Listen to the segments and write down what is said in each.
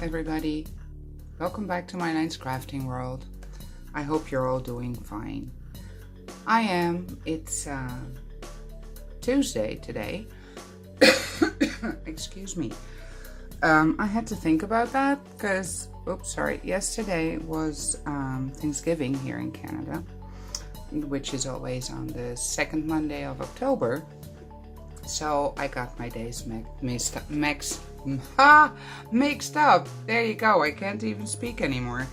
everybody. Welcome back to my nice crafting world. I hope you're all doing fine. I am. It's Tuesday today. Excuse me. I had to think about that because, yesterday was Thanksgiving here in Canada, which is always on the second Monday of October. So I got my days mixed up. There you go. I can't even speak anymore.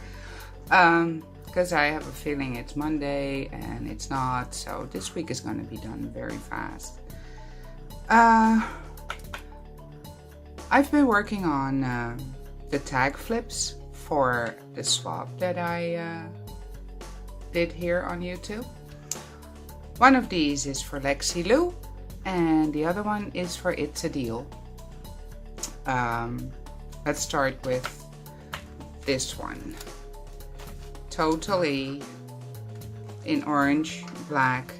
Because I have a feeling it's Monday and it's not. So this week is going to be done very fast. I've been working on the tag flips for the swap that I did here on YouTube. One of these is for LexyLou and the other one is for It's a Deal. Let's start with this one. Totally in orange, black,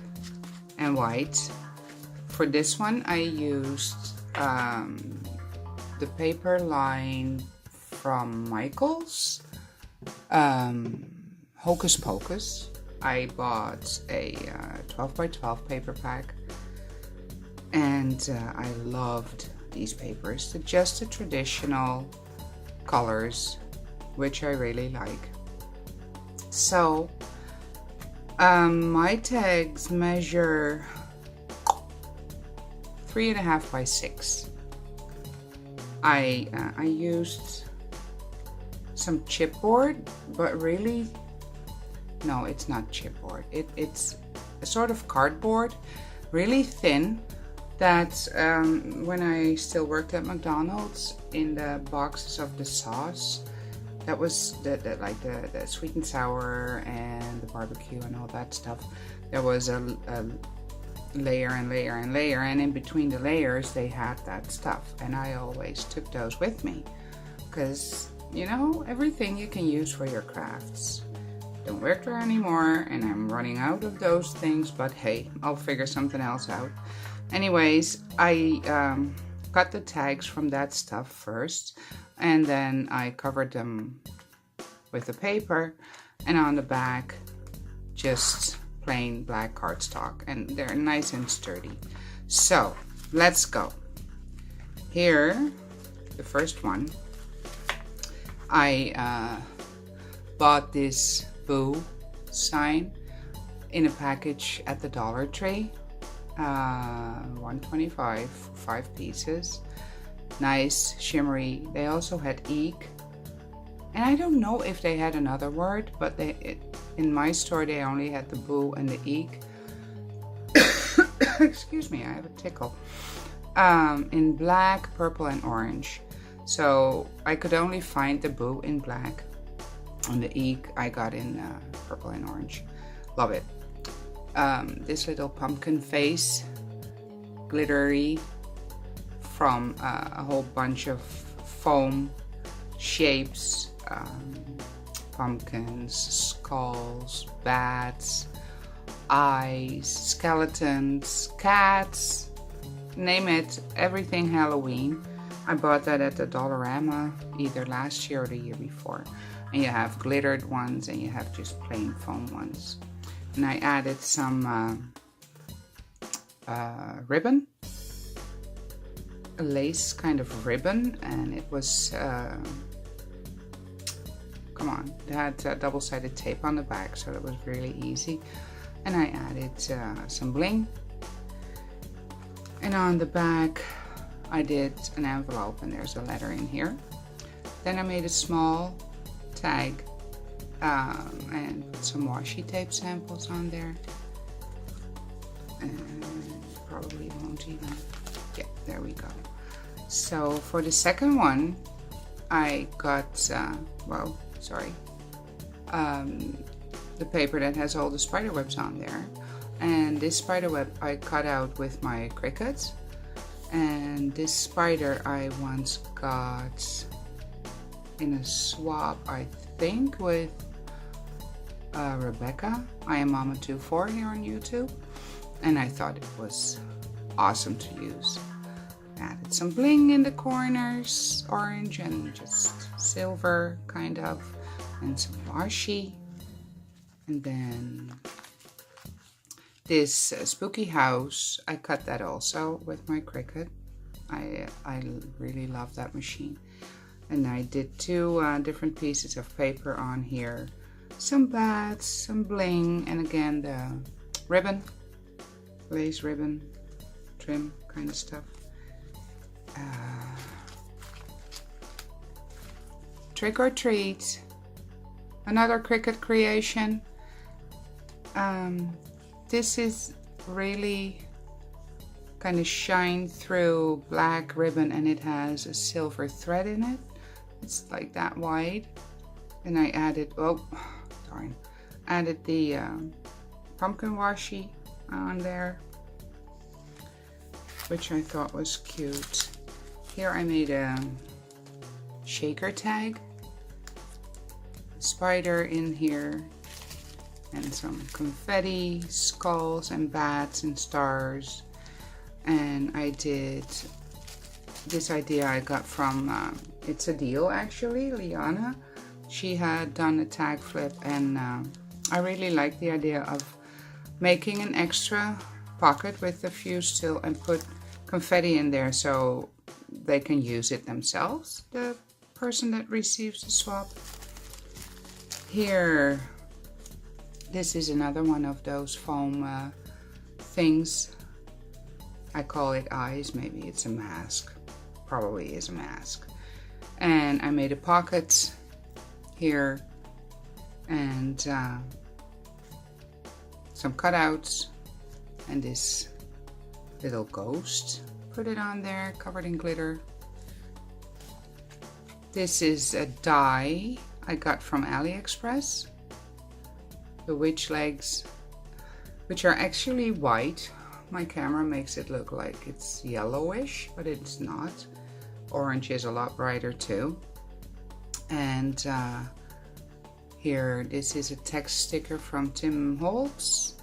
and white. For this one, I used the paper line from Michael's, Hocus Pocus. I bought a 12 by 12 paper pack, and I loved these papers. They're just the traditional colors, which I really like. So my tags measure 3.5 by 6. I used some chipboard, but really, no, it's not chipboard. It's a sort of cardboard, really thin. That when I still worked at McDonald's, in the boxes of the sauce, that was the sweet and sour and the barbecue and all that stuff. There was a layer and layer and layer, and in between the layers they had that stuff, and I always took those with me because, you know, everything you can use for your crafts don't work there anymore, and I'm running out of those things, but hey, I'll figure something else out. Anyways, I got the tags from that stuff first, and then I covered them with the paper, and on the back just plain black cardstock, and they're nice and sturdy. So let's go. Here, the first one, I bought this boo sign in a package at the Dollar Tree. $1.25, 5 pieces. Nice, shimmery. They also had eek. And I don't know if they had another word, but in my store they only had the boo and the eek. Excuse me, I have a tickle. In black, purple, and orange. So I could only find the boo in black. And the eek I got in purple and orange. Love it. This little pumpkin face, glittery, from a whole bunch of foam shapes, pumpkins, skulls, bats, eyes, skeletons, cats, name it, everything Halloween. I bought that at the Dollarama either last year or the year before. And you have glittered ones and you have just plain foam ones. And I added some ribbon, a lace kind of ribbon, and it was, it had double-sided tape on the back, so it was really easy. And I added some bling. And on the back, I did an envelope, and there's a letter in here. Then I made a small tag. And put some washi tape samples on there, and probably won't even, there we go. So for the second one, I got the paper that has all the spider webs on there, and this spider web I cut out with my Cricut, and this spider I once got in a swap, I think, with Rebecca, I am Mama24 here on YouTube, and I thought it was awesome to use. Added some bling in the corners, orange and just silver kind of, and some washi. And then this spooky house, I cut that also with my Cricut. I really love that machine. And I did two different pieces of paper on here. Some bats, some bling, and again the ribbon, lace ribbon, trim kind of stuff. Trick or treat, another Cricut creation. This is really kind of shine through black ribbon, and it has a silver thread in it. It's like that wide. And I added, oh darn, added the pumpkin washi on there, which I thought was cute. Here I made a shaker tag, spider in here, and some confetti, skulls and bats and stars. And I did this idea I got from, it's a deal actually, Liana. She had done a tag flip, and I really like the idea of making an extra pocket with a fuse still and put confetti in there so they can use it themselves, the person that receives the swap. Here, this is another one of those foam things. I call it eyes, maybe it's a mask, probably is a mask. And I made a pocket here and some cutouts and this little ghost. Put it on there, covered in glitter. This is a die I got from AliExpress. The witch legs, which are actually white. My camera makes it look like it's yellowish, but it's not. Orange is a lot brighter too. And here, this is a text sticker from Tim Holtz.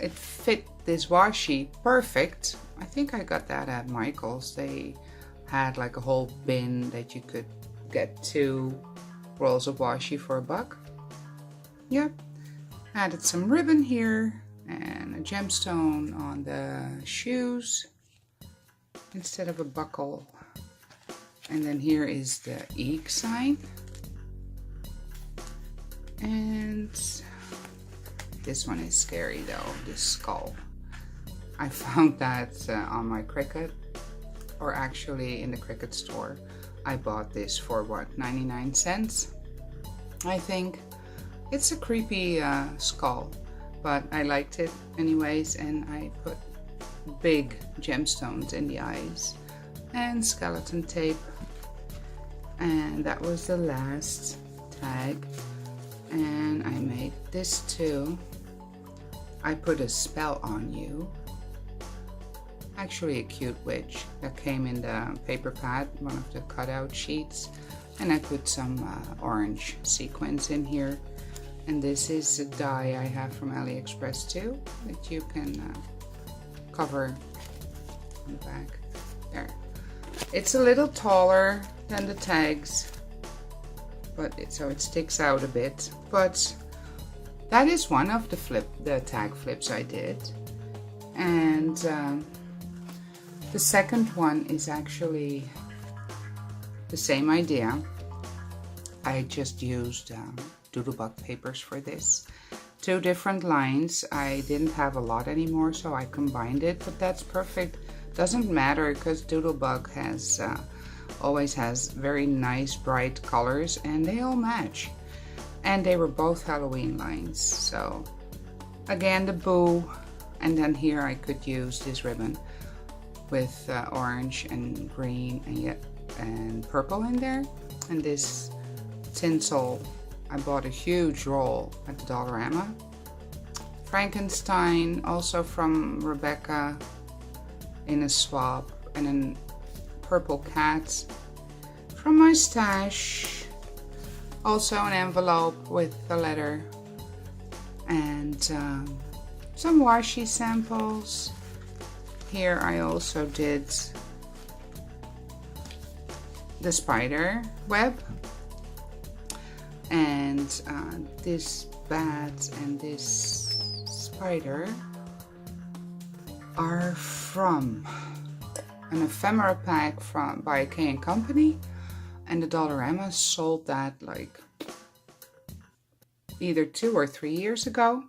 It fit this washi perfect. I think I got that at Michael's. They had like a whole bin that you could get 2 rolls of washi for $1. Yep. Added some ribbon here and a gemstone on the shoes instead of a buckle. And then here is the eek sign. And this one is scary though, this skull. I found that on my Cricut, or actually in the Cricut store. I bought this for what, 99 cents? I think. It's a creepy skull, but I liked it anyways, and I put big gemstones in the eyes and skeleton tape. And that was the last tag. And I made this too. I put a spell on you. Actually a cute witch that came in the paper pad, one of the cutout sheets. And I put some orange sequins in here. And this is a die I have from AliExpress too, that you can cover on the back. There. It's a little taller than the tags, but so it sticks out a bit. But that is one of the tag flips I did. And the second one is actually the same idea. I just used doodlebug papers for this. 2 different lines. I didn't have a lot anymore, so I combined it, but that's perfect. Doesn't matter because doodlebug has always has very nice bright colors, and they all match. And they were both Halloween lines. So again, the boo, and then here I could use this ribbon with orange and green and purple in there, and this tinsel. I bought a huge roll at the Dollarama. Frankenstein, also from Rebecca, in a swap, and a purple cat from my stash. Also an envelope with a letter, and some washi samples. Here I also did the spider web, and this bat and this spider are from an ephemera pack by a K & Company, and the Dollarama sold that like either 2 or 3 years ago,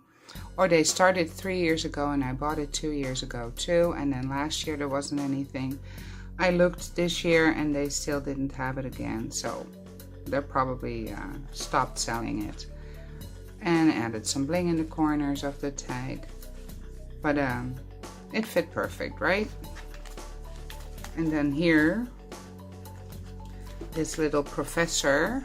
or they started 3 years ago and I bought it 2 years ago too, and then last year there wasn't anything. I looked this year and they still didn't have it again, so they're probably stopped selling it. And added some bling in the corners of the tag, but it fit perfect, right? And then here, this little professor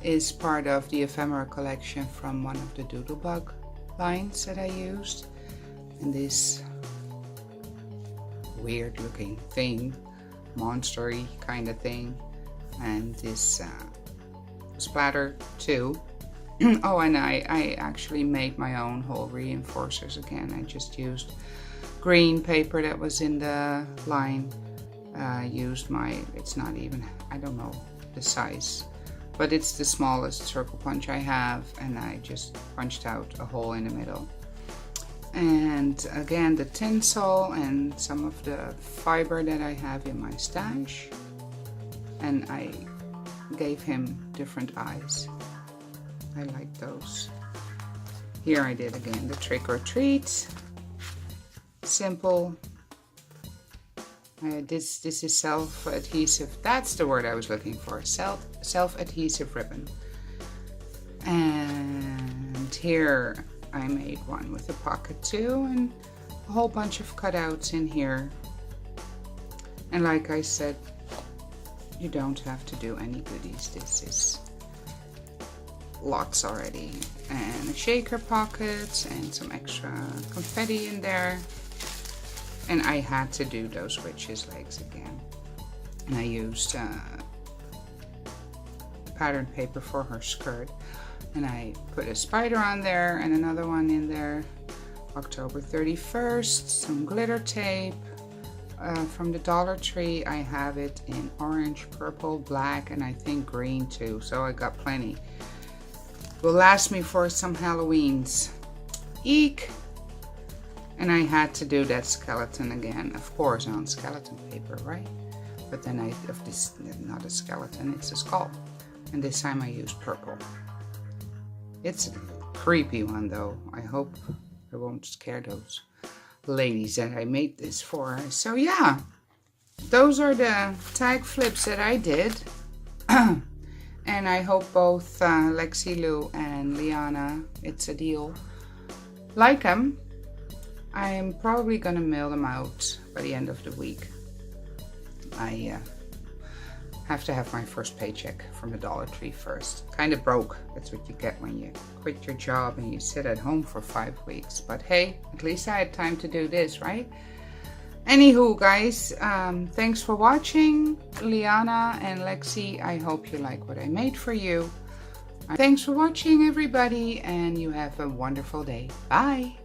is part of the ephemera collection from one of the Doodlebug lines that I used. And this weird looking thing, monster-y kind of thing, and this splatter too. Oh, and I actually made my own whole reinforcers again. I just used green paper that was in the line. Used my, it's not even, I don't know the size, but it's the smallest circle punch I have, and I just punched out a hole in the middle. And again, the tinsel and some of the fiber that I have in my stash, and I gave him different eyes. I like those. Here I did again the trick or treat. Simple. This is self-adhesive. That's the word I was looking for. Self-adhesive ribbon. And here I made one with a pocket too, and a whole bunch of cutouts in here. And like I said, you don't have to do any goodies. This is lots already. And a shaker pocket and some extra confetti in there. And I had to do those witch's legs again. And I used pattern paper for her skirt. And I put a spider on there and another one in there. October 31st, some glitter tape from the Dollar Tree. I have it in orange, purple, black, and I think green too. So I got plenty. Will last me for some Halloweens. Eek! And I had to do that skeleton again, of course, on skeleton paper, right? But then this, not a skeleton, it's a skull. And this time I used purple. It's a creepy one though. I hope I won't scare those ladies that I made this for. So yeah, those are the tag flips that I did. And I hope both LexyLou and Liana, it's a deal, like them. I'm probably gonna mail them out by the end of the week. I have to have my first paycheck from the Dollar Tree first. Kind of broke. That's what you get when you quit your job and you sit at home for 5 weeks. But hey, at least I had time to do this, right? Anywho, guys, thanks for watching. Liana and Lexi, I hope you like what I made for you. Thanks for watching, everybody, and you have a wonderful day. Bye.